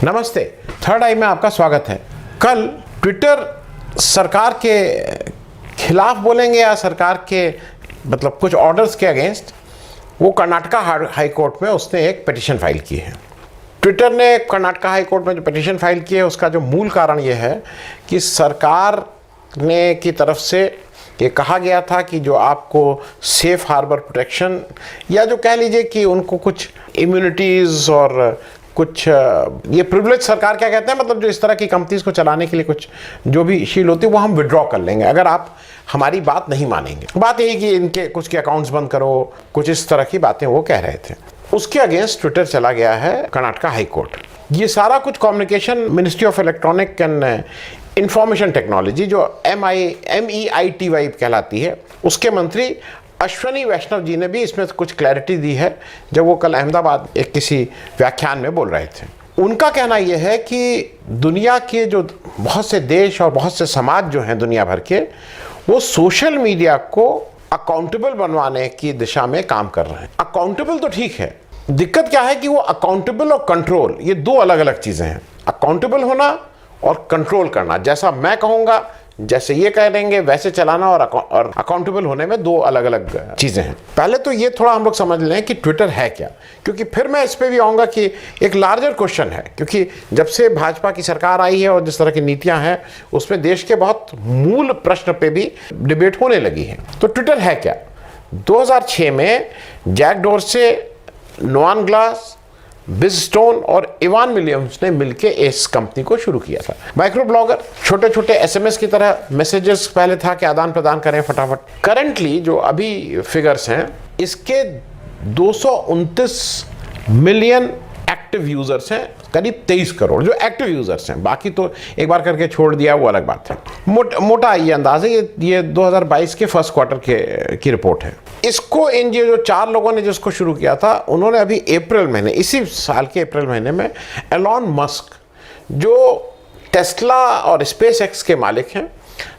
नमस्ते, थर्ड आई में आपका स्वागत है। कल ट्विटर सरकार के खिलाफ बोलेंगे या सरकार के मतलब कुछ ऑर्डर्स के अगेंस्ट, वो कर्नाटका हाई कोर्ट में उसने एक पिटीशन फाइल की है। ट्विटर ने कर्नाटका हाई कोर्ट में जो पिटीशन फाइल की है उसका जो मूल कारण ये है कि सरकार ने की तरफ से ये कहा गया था कि जो आपको सेफ हार्बर प्रोटेक्शन या जो कह लीजिए कि उनको कुछ इम्यूनिटीज़ और कुछ ये प्रिविलेज सरकार क्या कहते हैं, मतलब जो इस तरह की कंपनीज को चलाने के लिए कुछ जो भी शील होती है वो हम विड्रॉ कर लेंगे अगर आप हमारी बात नहीं मानेंगे। बात यही कि इनके कुछ के अकाउंट्स बंद करो, कुछ इस तरह की बातें वो कह रहे थे। उसके अगेंस्ट ट्विटर चला गया है कर्नाटका हाई कोर्ट। ये सारा कुछ communication ministry of electronic and information technology जो MEITY कहलाती है, उसके मंत्री अश्वनी वैष्णव जी ने भी इसमें कुछ क्लैरिटी दी है जब वो कल अहमदाबाद एक किसी व्याख्यान में बोल रहे थे। उनका कहना यह है कि दुनिया के जो बहुत से देश और बहुत से समाज जो हैं दुनिया भर के, वो सोशल मीडिया को अकाउंटेबल बनवाने की दिशा में काम कर रहे हैं। अकाउंटेबल तो ठीक है, दिक्कत क्या है कि वो अकाउंटेबल और कंट्रोल ये दो अलग अलग चीज़ें हैं। अकाउंटेबल होना और कंट्रोल करना, जैसा मैं कहूँगा जैसे ये कह देंगे वैसे चलाना, और अकाउंटेबल होने में दो अलग अलग चीज़ें हैं। पहले तो ये थोड़ा हम लोग समझ लें कि ट्विटर है क्या, क्योंकि फिर मैं इस पर भी आऊँगा कि एक लार्जर क्वेश्चन है, क्योंकि जब से भाजपा की सरकार आई है और जिस तरह की नीतियाँ हैं उसमें देश के बहुत मूल प्रश्न पे भी डिबेट होने लगी है। तो ट्विटर है क्या? 2006 में जैक डोर्से, नोआन ग्लास, बिजस्टोन और इवान विलियम्स ने मिलकर इस कंपनी को शुरू किया था। माइक्रो ब्लॉगर, छोटे छोटे SMS की तरह मैसेजेस पहले था कि आदान प्रदान करें फटाफट। करंटली जो अभी फिगर्स हैं, इसके 229 मिलियन एक्टिव यूजर्स हैं, करीब 23 करोड़ जो एक्टिव यूजर्स हैं। बाकी तो एक बार करके छोड़ दिया, वो अलग बात है। मोटा ये अंदाज है, ये 2022 के फर्स्ट क्वार्टर की रिपोर्ट है। इसको इन जो 4 लोगों ने जिसको शुरू किया था, उन्होंने अभी अप्रैल महीने, इसी साल के अप्रैल महीने में एलॉन मस्क जो टेस्ला और SpaceX के मालिक हैं,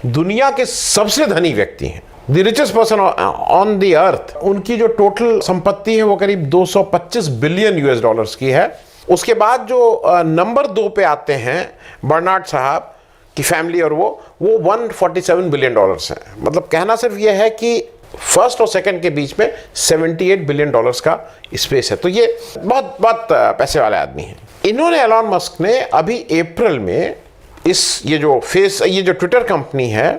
दुनिया के सबसे धनी व्यक्ति हैं, the richest person on the earth, उनकी जो टोटल संपत्ति है वो करीब 225 बिलियन US की है। उसके बाद जो नंबर 2 पे आते हैं बर्नार्ड साहब की फैमिली, और वो $147 बिलियन हैं। मतलब कहना सिर्फ ये है कि फर्स्ट और सेकंड के बीच में $78 बिलियन का स्पेस है। तो ये बहुत बहुत पैसे वाले आदमी हैं। इन्होंने, एलॉन मस्क ने अभी अप्रैल में ये जो ट्विटर कंपनी है,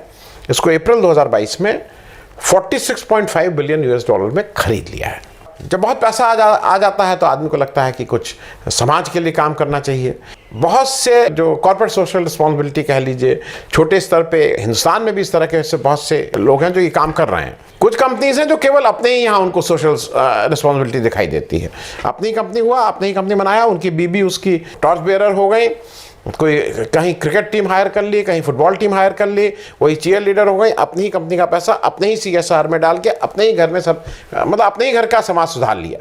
इसको अप्रैल 2022 में $46.5 बिलियन में खरीद लिया है। जब बहुत पैसा आ जाता है तो आदमी को लगता है कि कुछ समाज के लिए काम करना चाहिए। बहुत से जो कॉर्पोरेट सोशल रिस्पॉन्सिबिलिटी कह लीजिए, छोटे स्तर पे हिंदुस्तान में भी इस तरह के बहुत से लोग हैं जो ये काम कर रहे हैं। कुछ कंपनीज हैं जो केवल अपने ही यहाँ उनको सोशल रिस्पॉन्सिबिलिटी दिखाई देती है। अपनी कंपनी हुआ, अपनी ही कंपनी बनाया, उनकी बीबी उसकी टॉर्च बेयरर हो गई, कोई कहीं क्रिकेट टीम हायर कर ली, कहीं फुटबॉल टीम हायर कर ली, वही चीयर लीडर हो गई। अपनी ही कंपनी का पैसा अपने ही CSR में डाल के अपने ही घर में सब, मतलब अपने ही घर का समाज सुधार लिया।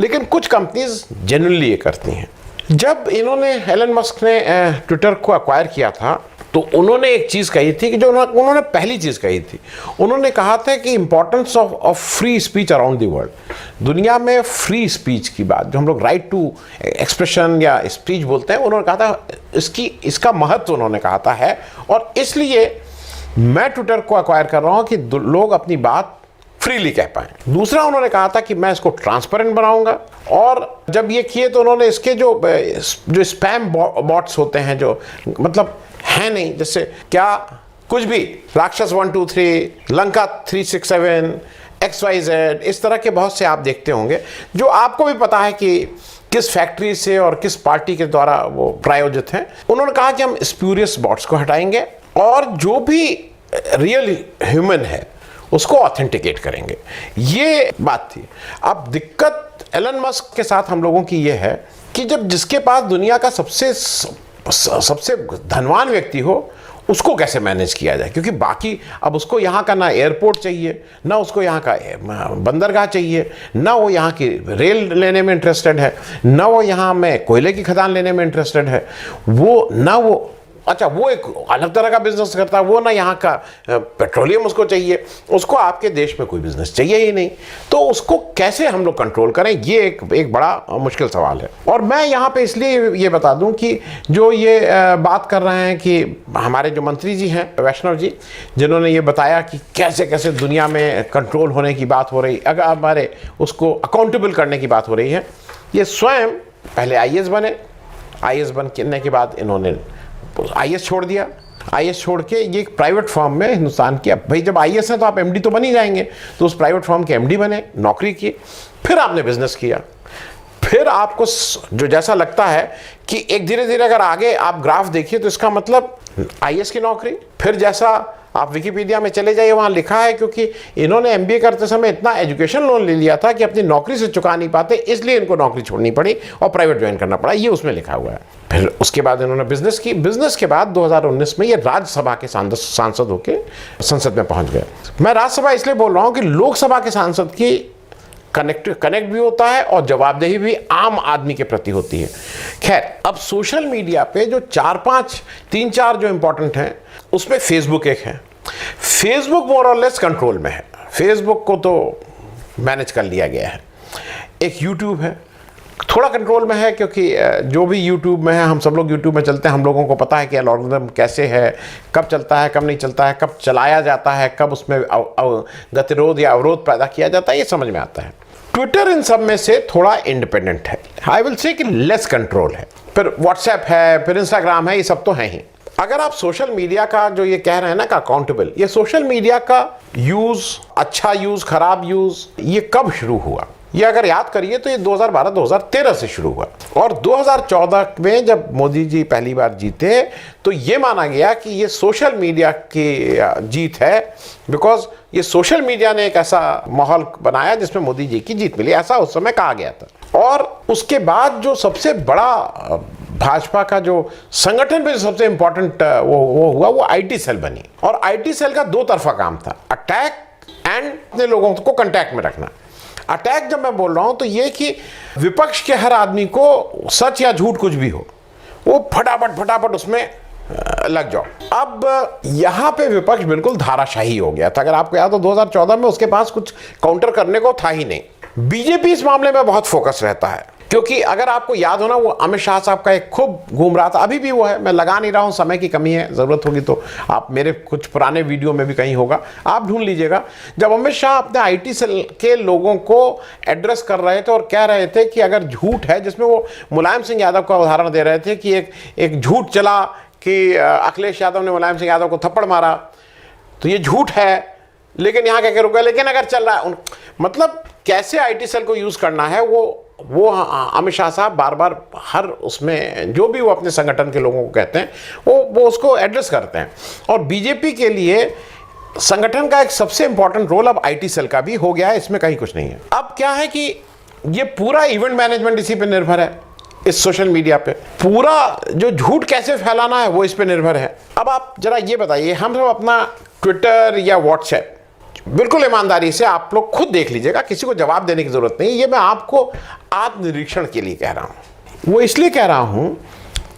लेकिन कुछ कंपनीज जेन्युइनली ये करती हैं। जब इन्होंने, एलन मस्क ने ट्विटर को अक्वायर किया था, तो उन्होंने एक चीज़ कही थी कि जो उन्होंने पहली चीज़ कही थी, उन्होंने कहा था कि importance of free speech around the world. दुनिया में फ्री स्पीच की बात, जो हम लोग राइट टू एक्सप्रेशन या स्पीच बोलते हैं, उन्होंने कहा था इसका महत्व उन्होंने कहा था है, और इसलिए मैं ट्विटर को अक्वायर कर रहा हूँ कि लोग अपनी बात फ्रीली कह पाएं। दूसरा उन्होंने कहा था कि मैं इसको ट्रांसपेरेंट बनाऊंगा, और जब ये किए तो उन्होंने इसके जो स्पैम बॉट्स होते हैं, जो मतलब है नहीं, जैसे क्या कुछ भी राक्षस 123, लंका 367, XYZ, इस तरह के बहुत से आप देखते होंगे जो आपको भी पता है कि किस फैक्ट्री से और किस पार्टी के द्वारा वो प्रायोजित हैं। उन्होंने कहा कि हम स्प्यूरियस बॉट्स को हटाएंगे और जो भी रियल ह्यूमन है उसको ऑथेंटिकेट करेंगे। ये बात थी। अब दिक्कत एलन मस्क के साथ हम लोगों की ये है कि जब जिसके पास दुनिया का सबसे धनवान व्यक्ति हो, उसको कैसे मैनेज किया जाए, क्योंकि बाकी अब उसको यहाँ का ना एयरपोर्ट चाहिए, ना उसको यहाँ का बंदरगाह चाहिए, ना वो यहाँ की रेल लेने में इंटरेस्टेड है, ना वो यहाँ में कोयले की खदान लेने में इंटरेस्टेड है, वो ना वो अच्छा वो एक अलग तरह का बिजनेस करता है, वो ना यहाँ का पेट्रोलियम उसको चाहिए, उसको आपके देश में कोई बिजनेस चाहिए ही नहीं। तो उसको कैसे हम लोग कंट्रोल करें, ये एक बड़ा मुश्किल सवाल है। और मैं यहाँ पे इसलिए ये बता दूं कि जो ये बात कर रहे हैं कि हमारे जो मंत्री जी हैं वैष्णव जी, जिन्होंने ये बताया कि कैसे कैसे दुनिया में कंट्रोल होने की बात हो रही, अगर हमारे उसको अकाउंटेबल करने की बात हो रही है, ये स्वयं पहले आईएएस बने, आईएएस बनने के बाद इन्होंने आईएएस छोड़ दिया, आईएएस छोड़ के ये एक प्राइवेट फर्म में हिंदुस्तान की, अब भाई जब आईएएस है तो आप एमडी तो बन ही जाएंगे, तो उस प्राइवेट फर्म के एमडी बने, नौकरी की, फिर आपने बिजनेस किया, फिर आपको जो जैसा लगता है कि एक धीरे धीरे अगर आगे आप ग्राफ देखिए तो इसका मतलब आईएएस की नौकरी, फिर जैसा आप विकिपीडिया में चले जाइए वहाँ लिखा है क्योंकि इन्होंने एमबीए करते समय इतना एजुकेशन लोन ले लिया था कि अपनी नौकरी से चुका नहीं पाते, इसलिए इनको नौकरी छोड़नी पड़ी और प्राइवेट ज्वाइन करना पड़ा, ये उसमें लिखा हुआ है। फिर उसके बाद इन्होंने बिजनेस की, बिजनेस के बाद 2019 में ये राज्यसभा के सांसद होकर संसद में पहुंच गए। मैं राज्यसभा इसलिए बोल रहा हूँ कि लोकसभा के सांसद की कनेक्ट भी होता है और जवाबदेही भी आम आदमी के प्रति होती है। खैर, अब सोशल मीडिया पे जो 3-4 जो इंपॉर्टेंट हैं उसमें फेसबुक एक है। फेसबुक मोर और लेस कंट्रोल में है, फेसबुक को तो मैनेज कर लिया गया है। एक यूट्यूब है, थोड़ा कंट्रोल में है क्योंकि जो भी यूट्यूब में है, हम सब लोग यूट्यूब में चलते हैं, हम लोगों को पता है कि एल्गोरिथम कैसे है, कब चलता है, कब नहीं चलता है, कब चलाया जाता है, कब उसमें गतिरोध या अवरोध पैदा किया जाता है, ये समझ में आता है। ट्विटर इन सब में से थोड़ा इंडिपेंडेंट है, आई विल से कि लेस कंट्रोल है। फिर व्हाट्सएप है, फिर इंस्टाग्राम है, ये सब तो हैं ही। अगर आप सोशल मीडिया का जो ये कह रहे हैं ना का अकाउंटेबल, ये सोशल मीडिया का यूज, अच्छा यूज, खराब यूज, ये कब शुरू हुआ? ये अगर याद करिए तो ये 2012-2013 से शुरू हुआ और 2014 में जब मोदी जी पहली बार जीते तो ये माना गया कि ये सोशल मीडिया की जीत है, बिकॉज ये सोशल मीडिया ने एक ऐसा माहौल बनाया जिसमें मोदी जी की जीत मिली, ऐसा उस समय कहा गया था। और उसके बाद जो सबसे बड़ा भाजपा का जो संगठन में सबसे इंपॉर्टेंट वो हुआ, वो आईटी सेल बनी। और आईटी सेल का 2 तरफा काम था, अटैक एंड अपने लोगों को कांटेक्ट में रखना। अटैक जब मैं बोल रहा हूं तो ये कि विपक्ष के हर आदमी को सच या झूठ कुछ भी हो, वो फटाफट उसमें लग जाओ। अब यहां पे विपक्ष बिल्कुल धाराशाही हो गया था। अगर आपको याद हो 2014 में उसके पास कुछ काउंटर करने को था ही नहीं। बीजेपी इस मामले में बहुत फोकस रहता है क्योंकि अगर आपको याद हो ना, वो अमित शाह साहब का एक खूब घूम रहा था, अभी भी वो है, मैं लगा नहीं रहा हूं, समय की कमी है, जरूरत होगी तो आप मेरे कुछ पुराने वीडियो में भी कहीं होगा, आप ढूंढ लीजिएगा। जब अमित शाह अपने आईटी सेल के लोगों को एड्रेस कर रहे थे और कह रहे थे कि अगर झूठ है, जिसमें वो मुलायम सिंह यादव का उदाहरण दे रहे थे कि एक झूठ चला कि अखिलेश यादव ने मुलायम सिंह यादव को थप्पड़ मारा, तो ये झूठ है, लेकिन यहाँ कह के रुका, लेकिन अगर चल रहा है, मतलब कैसे आईटी सेल को यूज करना है वो अमित शाह साहब बार बार हर उसमें जो भी वो अपने संगठन के लोगों को कहते हैं वो उसको एड्रेस करते हैं। और बीजेपी के लिए संगठन का एक सबसे इंपॉर्टेंट रोल अब आईटी सेल का भी हो गया है, इसमें कहीं कुछ नहीं है। अब क्या है कि ये पूरा इवेंट मैनेजमेंट इसी पे निर्भर है, इस सोशल मीडिया पे पूरा जो झूठ कैसे फैलाना है वो इस पे निर्भर है। अब आप जरा ये बताइए, हम सब अपना ट्विटर या व्हाट्सएप बिल्कुल ईमानदारी से आप लोग खुद देख लीजिएगा, किसी को जवाब देने की जरूरत नहीं, ये मैं आपको आत्मनिरीक्षण के लिए कह रहा हूं। वो इसलिए कह रहा हूं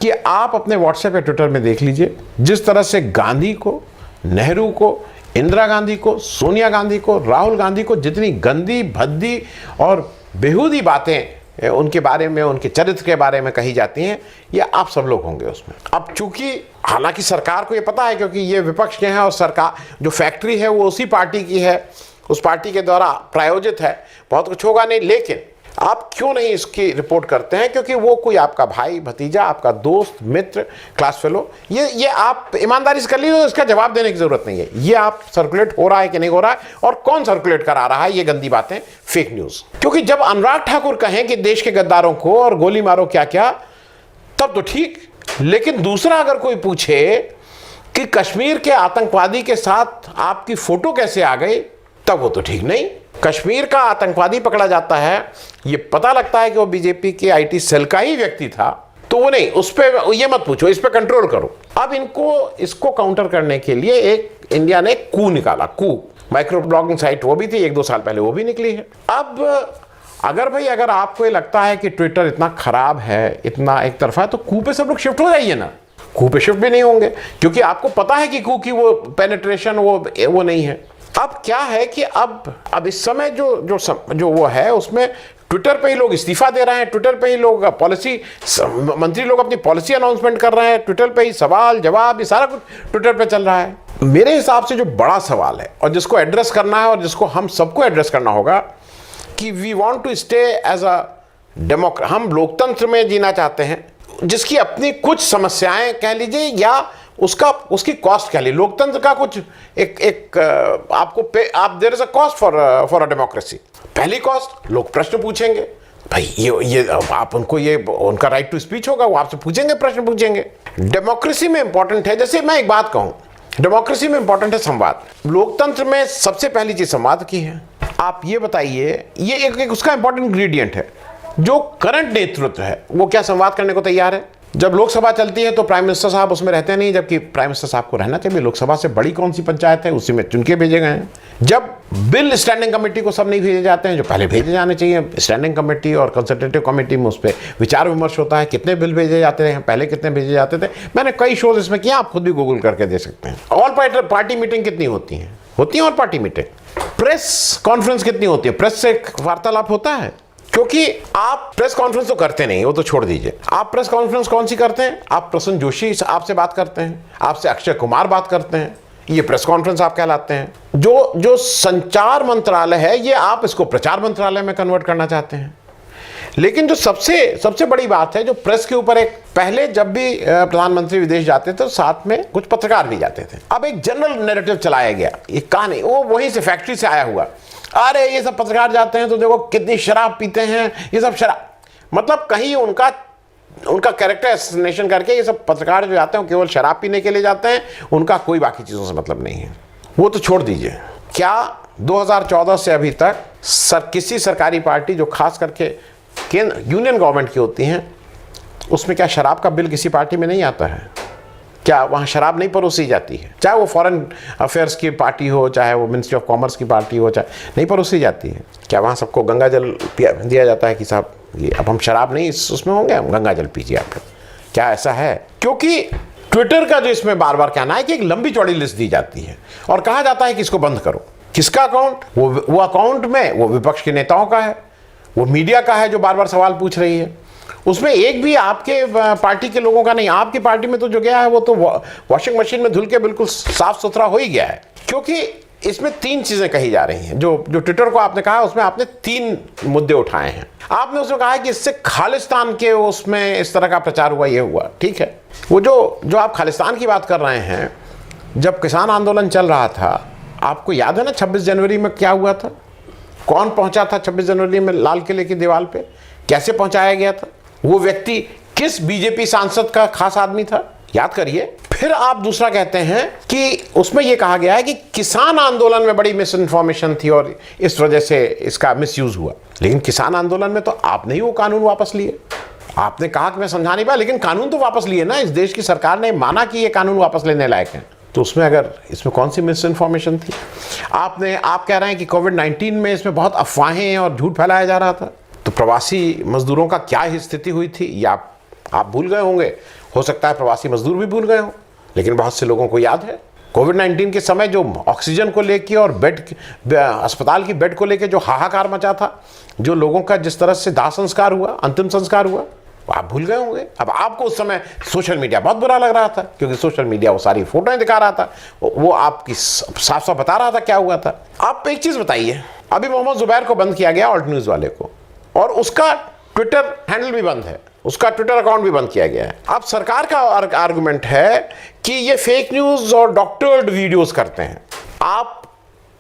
कि आप अपने व्हाट्सएप या ट्विटर में देख लीजिए, जिस तरह से गांधी को, नेहरू को, इंदिरा गांधी को, सोनिया गांधी को, राहुल गांधी को जितनी गंदी, भद्दी और बेहूदी बातें उनके बारे में, उनके चरित्र के बारे में कही जाती हैं, ये आप सब लोग होंगे उसमें। अब चूंकि हालांकि सरकार को ये पता है क्योंकि ये विपक्ष के हैं और सरकार जो फैक्ट्री है वो उसी पार्टी की है, उस पार्टी के द्वारा प्रायोजित है, बहुत कुछ होगा नहीं, लेकिन आप क्यों नहीं इसकी रिपोर्ट करते हैं? क्योंकि वो कोई आपका भाई, भतीजा, आपका दोस्त, मित्र, क्लास फेलो, ये आप ईमानदारी से कर लीजिए, इसका जवाब देने की जरूरत नहीं है। ये आप सर्कुलेट हो रहा है कि नहीं हो रहा है और कौन सर्कुलेट करा रहा है ये गंदी बातें, फेक न्यूज। क्योंकि जब अनुराग ठाकुर कहें कि देश के गद्दारों को और गोली मारो क्या क्या, तब तो ठीक, लेकिन दूसरा अगर कोई पूछे कि कश्मीर के आतंकवादी के साथ आपकी फोटो कैसे आ गई, तब वो तो ठीक नहीं। कश्मीर का आतंकवादी पकड़ा जाता है, ये पता लगता है कि वो बीजेपी के आईटी सेल का ही व्यक्ति था, तो वो नहीं, उस पर ये मत पूछो, इस पर कंट्रोल करो। अब इसको काउंटर करने के लिए एक इंडिया ने कू निकाला, कू माइक्रो ब्लॉगिंग साइट, वो भी थी 1-2 साल पहले, वो भी निकली है। अब अगर आपको ये लगता है कि ट्विटर इतना खराब है, इतना एक तरफा है, तो कू पे सब लोग शिफ्ट हो जाइए ना। कू पे शिफ्ट भी नहीं होंगे, क्योंकि आपको पता है कि कू की वो पेनिट्रेशन वो नहीं है। अब क्या है कि अब इस समय जो वो है उसमें ट्विटर पे ही लोग इस्तीफा दे रहे हैं, ट्विटर पे ही लोग पॉलिसी, मंत्री लोग अपनी पॉलिसी अनाउंसमेंट कर रहे हैं, ट्विटर पे ही सवाल जवाब, ये सारा कुछ ट्विटर पे चल रहा है। मेरे हिसाब से जो बड़ा सवाल है और जिसको एड्रेस करना है और जिसको हम सबको एड्रेस करना होगा कि we want to stay as a democracy, हम लोकतंत्र में जीना चाहते हैं जिसकी अपनी कुछ समस्याएं कह लीजिए या उसकी कॉस्ट कह लीजिए। लोकतंत्र का कुछ एक आपको आप there is a cost for a democracy. पहली कॉस्ट, लोग प्रश्न पूछेंगे, भाई ये आप उनको, ये उनका राइट टू स्पीच होगा, वो आपसे पूछेंगे, प्रश्न पूछेंगे। डेमोक्रेसी में इंपॉर्टेंट है, जैसे मैं एक बात कहूं, डेमोक्रेसी में इंपॉर्टेंट है संवाद। लोकतंत्र में सबसे पहली चीज संवाद की है। आप ये बताइए, ये एक उसका इंपॉर्टेंट इंग्रेडिएंट है। जो करंट नेतृत्व है वो क्या संवाद करने को तैयार है? जब लोकसभा चलती है तो प्राइम मिनिस्टर साहब उसमें रहते नहीं, जबकि प्राइम मिनिस्टर साहब को रहना चाहिए। लोकसभा से बड़ी कौन सी पंचायत है, उसी में चुन के भेजे गए हैं। जब बिल स्टैंडिंग कमेटी को सब नहीं भेजे जाते हैं जो पहले भेजे जाने चाहिए, स्टैंडिंग कमेटी और कंसल्टेटिव कमेटी में उस पर विचार विमर्श होता है, कितने बिल भेजे जाते हैं, पहले कितने भेजे जाते थे। मैंने कई शोज इसमें किया, आप खुद भी गूगल करके दे सकते हैं। ऑल पार्टी मीटिंग कितनी होती है all party meeting. Press conference कितनी होती है, प्रेस से वार्तालाप होता है? क्योंकि आप प्रेस कॉन्फ्रेंस तो करते नहीं, वो तो छोड़ दीजिए। आप प्रेस कॉन्फ्रेंस कौन सी करते हैं? आप प्रसन्न जोशी आपसे बात करते हैं, आपसे अक्षय कुमार बात करते हैं, ये प्रेस कॉन्फ्रेंस आप कहलाते हैं। जो संचार मंत्रालय है ये आप इसको प्रचार मंत्रालय में कन्वर्ट करना चाहते हैं। लेकिन जो सबसे बड़ी बात है, जो प्रेस के ऊपर एक, पहले जब भी प्रधानमंत्री विदेश जाते थे तो साथ में कुछ पत्रकार भी जाते थे। अब एक जनरल नैरेटिव चलाया गया, ये कहानी वो वहीं से फैक्ट्री से आया हुआ, अरे ये सब पत्रकार जाते हैं तो देखो कितनी शराब पीते हैं, ये सब शराब, मतलब कहीं उनका कैरेक्टर एसेसिनेशन करके ये सब पत्रकार जो जाते हैं केवल शराब पीने के लिए जाते हैं, उनका कोई बाकी चीज़ों से मतलब नहीं है। वो तो छोड़ दीजिए, क्या 2014 से अभी तक किसी सरकारी पार्टी जो खास करके केंद्र यूनियन गवर्नमेंट की होती हैं उसमें क्या शराब का बिल किसी पार्टी में नहीं आता है? क्या वहाँ शराब नहीं परोसी जाती है? चाहे वो फॉरेन अफेयर्स की पार्टी हो, चाहे वो मिनिस्ट्री ऑफ कॉमर्स की पार्टी हो, चाहे नहीं परोसी जाती है? क्या वहाँ सबको गंगा जल दिया जाता है कि साहब ये अब हम शराब नहीं उसमें होंगे, हम गंगा जल पीजिए आप लोग? क्या ऐसा है? क्योंकि ट्विटर का जो इसमें बार बार कहना है कि एक लंबी चौड़ी लिस्ट दी जाती है और कहा जाता है कि इसको बंद करो। किसका अकाउंट? वो अकाउंट में वो विपक्ष के नेताओं का है, वो मीडिया का है जो बार बार सवाल पूछ रही है। उसमें एक भी आपके पार्टी के लोगों का नहीं। आपकी पार्टी में तो जो गया है वो तो वॉशिंग मशीन में धुल के बिल्कुल साफ सुथरा हो ही गया है। क्योंकि इसमें 3 चीजें कही जा रही हैं। जो ट्विटर को आपने कहा उसमें आपने 3 मुद्दे उठाए हैं। आपने उसमें कहा है कि इससे खालिस्तान के उसमें इस तरह का प्रचार हुआ, ये हुआ, ठीक है। वो जो आप खालिस्तान की बात कर रहे हैं, जब किसान आंदोलन चल रहा था, आपको याद है ना 26 जनवरी में क्या हुआ था? कौन पहुंचा था 26 जनवरी में लाल किले की दीवार पे? कैसे पहुंचाया गया था? वो व्यक्ति किस बीजेपी सांसद का खास आदमी था? याद करिए। फिर आप दूसरा कहते हैं कि उसमें यह कहा गया है कि किसान आंदोलन में बड़ी मिस इन्फॉर्मेशन थी और इस वजह से इसका मिसयूज हुआ। लेकिन किसान आंदोलन में तो आपने ही वो कानून वापस लिए। आपने कहा कि मैं समझा नहीं पाया, लेकिन कानून तो वापस लिए ना। इस देश की सरकार ने माना कि ये कानून वापस लेने लायक है, तो इसमें कौन सी मिस इन्फॉर्मेशन थी? आप कह रहे हैं कि कोविड-19 में इसमें बहुत अफवाहें और झूठ फैलाया जा रहा था। तो प्रवासी मजदूरों का क्या ही स्थिति हुई थी या आप भूल गए होंगे। हो सकता है प्रवासी मजदूर भी भूल गए हों, लेकिन बहुत से लोगों को याद है। कोविड-19 के समय जो ऑक्सीजन को लेके और अस्पताल की बेड को लेके जो हाहाकार मचा था, जो लोगों का जिस तरह से दाह संस्कार हुआ, अंतिम संस्कार हुआ, आप भूल गए होंगे। अब आपको उस समय सोशल मीडिया बहुत बुरा लग रहा था, क्योंकि सोशल मीडिया वो सारी फोटोएं दिखा रहा था, वो आपकी साफ साफ बता रहा था क्या हुआ था। आप एक चीज बताइए, अभी मोहम्मद जुबैर को बंद किया गया, ऑल्ट न्यूज वाले को, और उसका ट्विटर हैंडल भी बंद है, उसका ट्विटर अकाउंट भी बंद किया गया है। अब सरकार का आर्गुमेंट है कि ये फेक न्यूज और डॉक्टर्ड वीडियोस करते हैं। आप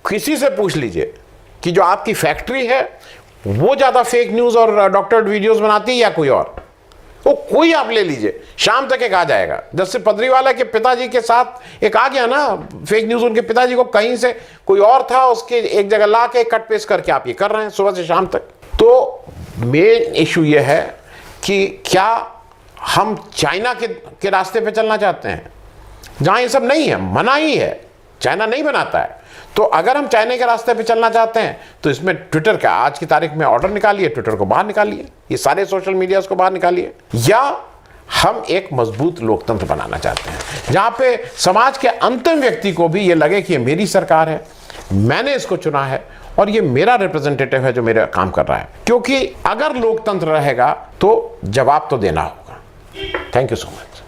किसी से पूछ लीजिए कि जो आपकी फैक्ट्री है वो ज्यादा फेक न्यूज और डॉक्टर्ड वीडियोस बनाती है या कोई और? वो कोई आप ले लीजिए, शाम तक एक आ जाएगा। जैसे पदरीवाला के पिताजी के साथ एक आ गया ना फेक न्यूज, उनके पिताजी को कहीं से कोई और था, उसके एक जगह ला के कट पेस्ट करके आप ये कर रहे हैं सुबह से शाम तक। तो मेन इशू ये है कि क्या हम चाइना के रास्ते पे चलना चाहते हैं, जहां ये सब नहीं है, मना ही है, चाइना नहीं बनाता है। तो अगर हम चाइना के रास्ते पे चलना चाहते हैं तो इसमें ट्विटर का आज की तारीख में ऑर्डर निकालिए, ट्विटर को बाहर निकालिए, ये सारे सोशल मीडिया को बाहर निकालिए, या हम एक मजबूत लोकतंत्र बनाना चाहते हैं जहां पे समाज के अंतिम व्यक्ति को भी ये लगे कि ये मेरी सरकार है, मैंने इसको चुना है और ये मेरा रिप्रेजेंटेटिव है जो मेरा काम कर रहा है। क्योंकि अगर लोकतंत्र रहेगा तो जवाब तो देना होगा। Thank you so much.